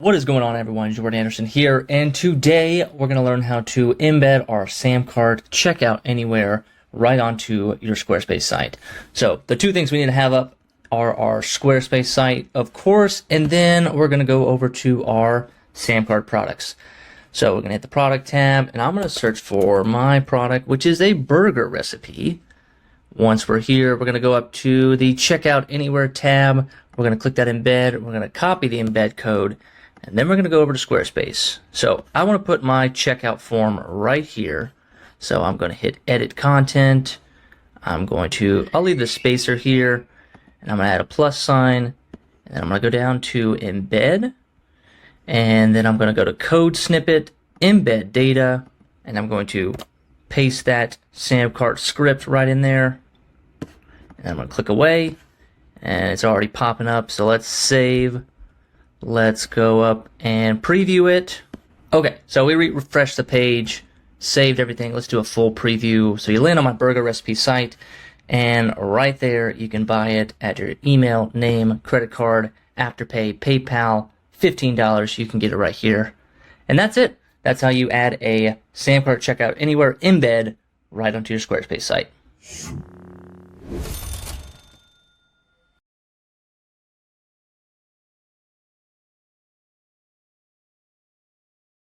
What is going on, everyone? Jordan Anderson here, and today we're going to learn how to embed our SamCart checkout anywhere right onto your Squarespace site. So the two things we need to have up are our Squarespace site, of course, and then we're going to go over to our SamCart products. So we're going to hit the product tab, and I'm going to search for my product, which is a burger recipe. Once we're here, we're going to go up to the Checkout Anywhere tab. We're going to click that embed. We're going to copy the embed code. And then we're going to go over to Squarespace. So I want to put my checkout form right here. So I'm going to hit Edit Content. I'll leave the spacer here. And I'm going to add a plus sign. And then I'm going to go down to Embed. And then I'm going to go to Code Snippet, Embed Data. And I'm going to paste that SamCart script right in there. And I'm going to click away. And it's already popping up. So let's save. Let's go up and preview it. Okay, so we refreshed the page, saved everything. Let's do a full preview. So you land on my burger recipe site, and right there you can buy it at your email, name, credit card, Afterpay, PayPal, $15. You can get it right here. And that's it. That's how you add a SamCart checkout anywhere embed right onto your Squarespace site.